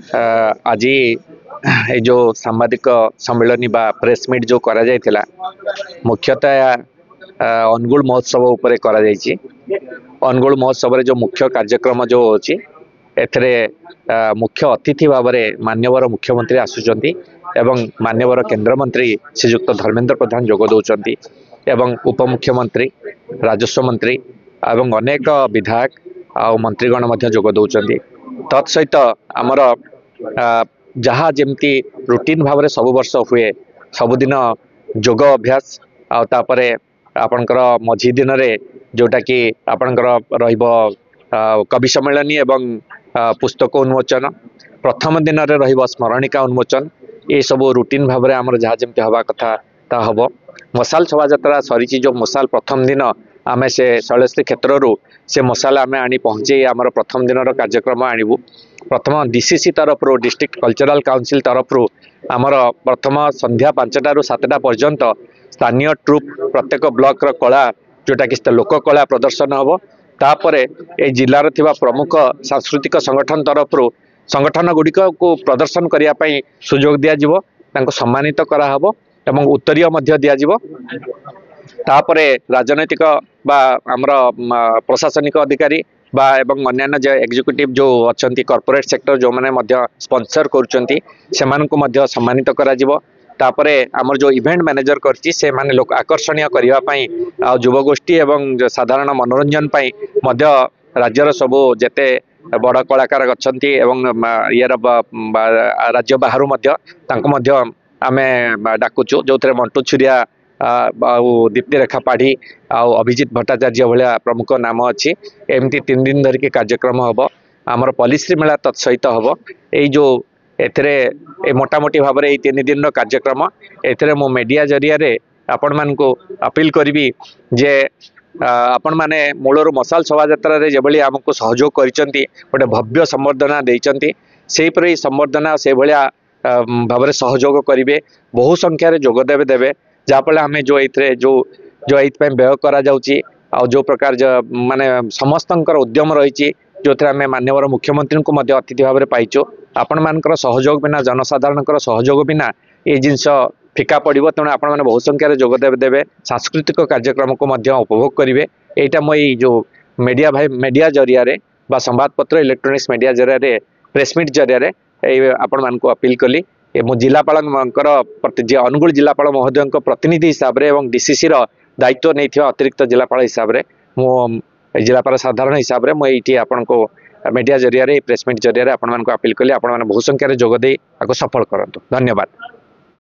आज ये जो सांबादिक सम्मेलन बा प्रेस मीट जो करा जायतिला मुख्यतः अनुगुल महोत्सव उपरे करा जायछि। अनुगुल महोत्सव रे जो मुख्य कार्यक्रम जो होछि एथरे मुख्य अतिथि भाव में मान्यवर मुख्यमंत्री आसुचंती एवं मान्यवर केंद्र मंत्री श्रीयुक्त धर्मेंद्र प्रधान जोग दौरान एवं उपमुख्यमंत्री राजस्व मंत्री एवं अनेक विधायक आ मंत्रीगण मध्य जोग दौरान तत्सहित आमर जहाँ जमती रूटीन भाव में सब वर्ष हुए सबुदिन जोग अभ्यास आउे आपणकर मझी दिन रे जोटा कि आपणकर रहिबो कवि सम्मेलनी एवं पुस्तक उन्मोचन प्रथम दिन रे रहिबो स्मरणिका उन्मोचन ये सब रूटीन भाव में आमर जहाँ जमती हवा कथा ता हबो। मसाल शोभा यात्रा सरी जो मसाल प्रथम दिन आमे से शैलश्री क्षेत्र से मसाला आमे आनी पहुँचे आमर प्रथम दिन कार्यक्रम आणबू। प्रथम डीसीसी तरफ डिस्ट्रिक्ट कल्चरल काउंसिल तरफ आमर प्रथम संध्या 5टा ରୁ 7टा पर्यंत स्थानीय ट्रुप प्रत्येक ब्लॉक कला जोटा कि लोक कला प्रदर्शन हम तापर ए जिलार थिबा प्रमुख सांस्कृतिक संगठन तरफ संगठन गुड़िक को प्रदर्शन करने सुजोग दिज्व सम्मानित कराहब एवं उत्तरीय दिज्व। तापरे राजनैतिक बा आमर प्रशासनिक अधिकारी बा एवं अन्य एग्जीक्यूटिव जो अच्छा कॉर्पोरेट सेक्टर जो मैंने स्पॉन्सर करुँच से सम्मानित करा तापरे आमर जो इवेंट मैनेजर करछि से माने लोक आकर्षणीय करने आ युवगोष्ठी एवं साधारण मनोरंजन मध्य राज्यर सबू जेते बड़ कलाकार अच्छी एवं यार राज्य बाहर आमे डाकुचु जो थे मंटू छुरिया दीप्ति रेखा पाढ़ी अभिजित भट्टाचार्य भाया प्रमुख नाम अच्छी एमती 3 दिन धरिकी कार्यक्रम हम आमर पॉलिसी मेला तत्सहित हम यही जो एथरे मोटामोटी भाव में 3 दिन कार्यक्रम एथरे मो मीडिया जरिया रे आपण मान को अपील करी जे आपण माने मूलर मसाल शोभा यात्रा रे जेभली हमको सहयोग करिसंती गोटे भव्य संबर्धना देइसंती सेहीपरि संबर्धना से भलिया भाव में सहयोग करेंगे बहु संख्यार जोगदेवे देवे जहाँफल आम जो ये जो ये व्यय करा जो प्रकार माने समस्त उद्यम रही जो थे आम मान्यवर मुख्यमंत्री को अतिथि भाव में पाइचु आपण मानकर सहयोग बिना जनसाधारण सहयोग बिना ये जिनस फिका पड़ो तेणु आपण मैंने बहु संख्यार जोगदेवे देवे सांस्कृतिक कार्यक्रम को उपभोग करेंगे। यहाँ मुझे जो मीडिया जरिया बा संवादपत्र इलेक्ट्रोनिक्स मीडिया जरिया प्रेसमिट जरिया आपण मान को अपील कली मो जिलापाल अनुगुल जिलापाल महोदय प्रतिनिधि हिसाब से और डीसीसी दायित्व नहीं अतिरिक्त जिलापाल हिसाब से मो जिलापाल साधारण हिसाब से मुझे आपण को मीडिया जरिया प्रेसमिट जरिया आपण मान को अपील कली आपण बहु संख्यार जोगदे सफल करंतु। धन्यवाद।